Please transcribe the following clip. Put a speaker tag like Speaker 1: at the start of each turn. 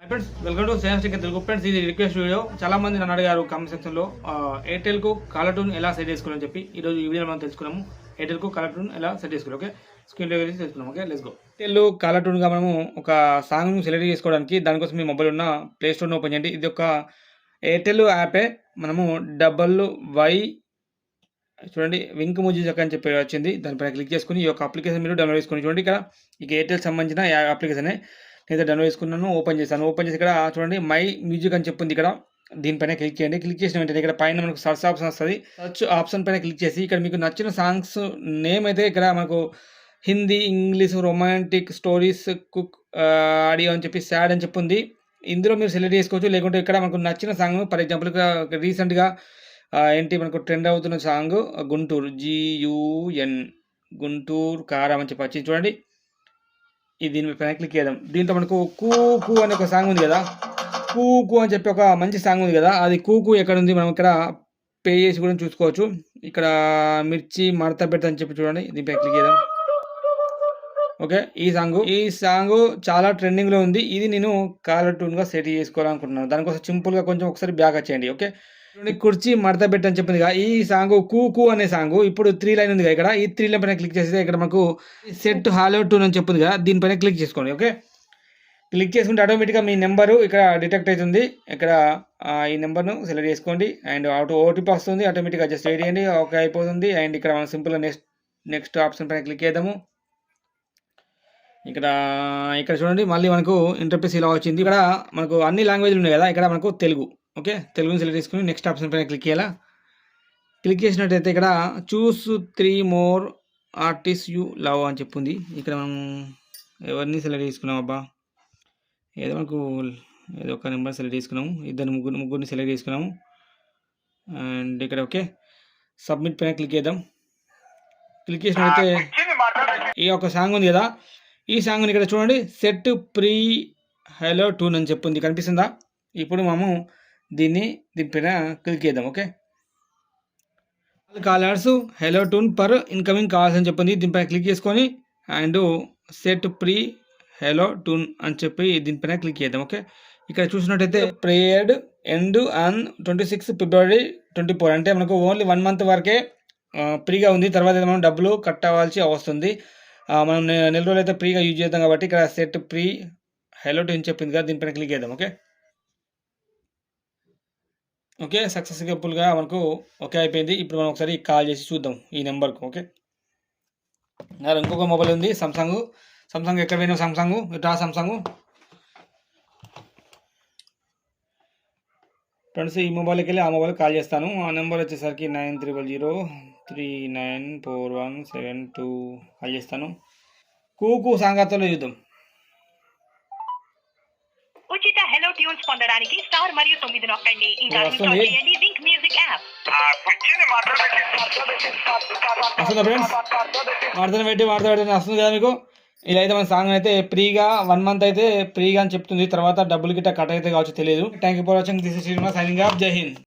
Speaker 1: Friends welcome to సేనస్టిక్ Telugu friends. ఇది request video. చాలా మంది నన్ను అడిగారు కామెంట్ సెక్షన్ లో ఎయిర్టెల్ కు కాలర్ ట్యూన్ ఎలా సెట్ చేసుకోవాలని చెప్పి ఈరోజు ఈ వీడియో మనం తెలుసుకున్నాము. ఎయిర్టెల్ కు కాలర్ ట్యూన్ ఎలా సెట్ చేసుకోవాలి. ఓకే, స్క్రీన్ లో వెళ్ళి తెలుసుకున్నాం. Okay, let's go. Airtel caller tune గా మనము ఒక సాంగ్ సెలెక్ట్ చేసుకోవడానికి దానికోసం మీ మొబైల్ ఉన్న ప్లే స్టోర్ ఓపెన్ చేయండి. ఇది ఒక ఎయిర్టెల్ యాపే. మనము WY చూడండి వింక్ ముజిక్ అని చెప్పి వచ్చింది. దానిపైన క్లిక్ చేసుకుని ఈ యొక్క అప్లికేషన్ మీరు డౌన్లోడ్ చేసుకుని చూడండి. ఇక్కడ ఇక ఎయిర్టెల్ సంబంధించిన అప్లికేషన్ నేను డౌన్లోడ్ చేసుకున్నాను. ఓపెన్ చేశాను. ఓపెన్ చేసి ఇక్కడ చూడండి మై మ్యూజిక్ అని చెప్పింది. ఇక్కడ దీనిపైన క్లిక్ చేయండి. క్లిక్ చేసిన వెంటనే ఇక్కడ పైన మనకు సర్చ్ ఆప్షన్ వస్తుంది. సర్చ్ ఆప్షన్ పైన క్లిక్ చేసి ఇక్కడ మీకు నచ్చిన సాంగ్స్ నేమ్ అయితే ఇక్కడ మనకు Hindi, English, romantic, stories, cook, audio అని చెప్పి సాడ్ అని చెప్పింది. ఇందులో మీరు సెలెక్ట్ చేసుకోవచ్చు. లేకుంటే ఇక్కడ మనకు నచ్చిన సాంగ్ ఫర్ ఎగ్జాంపుల్ రీసెంట్గా ఏంటి మనకు ట్రెండ్ అవుతున్న సాంగ్ గుంటూరు GUN గుంటూరు కారం అని చెప్పి వచ్చింది చూడండి. ఇది దీనిపైన క్లిక్ చేద్దాం. దీంట్లో మనకు కూకు అనే ఒక సాంగ్ ఉంది కదా, కూకు అని చెప్పి ఒక మంచి సాంగ్ ఉంది కదా, అది కూకు ఎక్కడ ఉంది మనం ఇక్కడ పే చేసి కూడా చూసుకోవచ్చు. ఇక్కడ మిర్చి మడత పెట్ట అని చెప్పి చూడండి, దీనిపై క్లిక్ చేద్దాం. ఓకే, ఈ సాంగ్ చాలా ట్రెండింగ్లో ఉంది. ఇది నేను కాలర్ ట్యూన్గా సెట్ చేసుకోవాలనుకుంటున్నాను. దానికోసం సింపుల్గా కొంచెం ఒకసారి బ్యాక్ వచ్చేయండి. ఓకే, కుర్చీ మడత పెట్టి అని చెప్పింది కదా, ఈ సాంగ్ కూకు అనే సాంగ్ ఇప్పుడు 3 లైన్ ఉంది కదా, ఇక్కడ ఈ 3 లైన్ పైన క్లిక్ చేస్తే ఇక్కడ మనకు సెట్ హాలో ట్యూన్ అని చెప్పింది కదా, దీనిపైన క్లిక్ చేసుకోండి. ఓకే, క్లిక్ చేసుకుంటే ఆటోమేటిక్గా మీ నెంబరు ఇక్కడ డిటెక్ట్ అవుతుంది. ఇక్కడ ఈ నెంబర్ను సెలెక్ట్ చేసుకోండి అండ్ OTP వస్తుంది. ఆటోమేటిక్గా జస్ట్ వెయిట్ చేయండి. ఓకే అయిపోతుంది. అండ్ ఇక్కడ మనం సింపుల్గా నెక్స్ట్ ఆప్షన్ పైన క్లిక్ చేద్దాము. ఇక్కడ చూడండి మళ్ళీ మనకు ఇంటర్ఫేస్ ఇలా వచ్చింది. ఇక్కడ మనకు అన్ని లాంగ్వేజ్లు ఉన్నాయి కదా, ఇక్కడ మనకు తెలుగు. ఓకే, తెలుగుని సెలెక్ట్ చేసుకుని నెక్స్ట్ ఆప్షన్ పైన క్లిక్ చేయాలా. క్లిక్ చేసినట్టయితే ఇక్కడ చూస్ 3 more ఆర్టిస్ట్ యూ లవ్ అని చెప్పింది. ఇక్కడ మనం ఎవరిని సెలెక్ట్ చేసుకున్నాం అబ్బా, ఏదో మనకు ఏదో ఒక నెంబర్ సెలెక్ట్ చేసుకున్నాము. ముగ్గురిని సెలెక్ట్ చేసుకున్నాము. అండ్ ఇక్కడ ఓకే సబ్మిట్ పైన క్లిక్ చేద్దాం. క్లిక్ చేసినట్టయితే ఈ యొక్క సాంగ్ ఉంది కదా, ఈ సాంగ్ని ఇక్కడ చూడండి సెట్ ప్రీ హలో ట్యూన్ అని చెప్పింది, కనిపిస్తుందా? ఇప్పుడు మనము దీనిపైన క్లిక్ చేద్దాం. Okay, callers hello tune per incoming calls అని చెప్పింది. దీనిపైన క్లిక్ చేసుకొని and set free hello tune అని చెప్పి దీనిపైన క్లిక్ చేద్దాం. ఓకే, ఇక్కడ చూసినట్టయితే ప్రేయర్డ్ ఎండ్ ఆన్ 26 February 2024 అంటే మనకు ఓన్లీ 1 month వరకే ఫ్రీగా ఉంది. తర్వాత మనం డబ్బులు కట్టవలసి వస్తుంది. మనం నెల రోజులు అయితే ఫ్రీగా యూజ్ చేద్దాం కాబట్టి ఇక్కడ సెట్ ప్రీ హెలో ట్యూన్ చెప్పింది కదా, దీనిపైన క్లిక్ చేద్దాం. ఓకే సక్సెస్ఫుల్గా మనకు ఓకే అయిపోయింది. ఇప్పుడు మనం ఒకసారి కాల్ చేసి చూద్దాం ఈ నెంబర్కు. ఓకే, నాకు ఇంకొక మొబైల్ ఉంది సామ్సంగ్ ఎక్కడ పోయినా సామ్సంగ్ ఇట్లా సామ్సంగ్ ఫ్రెండ్స్, ఈ మొబైల్కి వెళ్ళి ఆ మొబైల్ కాల్ చేస్తాను. ఆ నెంబర్ వచ్చేసరికి 9300394172 కాల్ చేస్తాను. కూకు సాంగాతలో చూద్దాం.
Speaker 2: ఉచిత హెలో ట్యూన్స్ పొందడానికి స్టార్ మరియు 9 నొక్కండి. ఇంకా ఇన్స్టాల్ చేయండి వింక్ మ్యూజిక్ యాప్.
Speaker 1: వస్తుందా ఫ్రెండ్స్? వాడుతూ వస్తుంది కదా మీకు. ఇలా అయితే మన సాంగ్ అయితే ఫ్రీగా 1 month అయితే ఫ్రీగా అని చెప్తుంది. తర్వాత డబ్బులు గిట్ట కట్ అయితే కావచ్చు తెలియదు. Thank you for watching. This is Srinivas signing off. జై హింద్.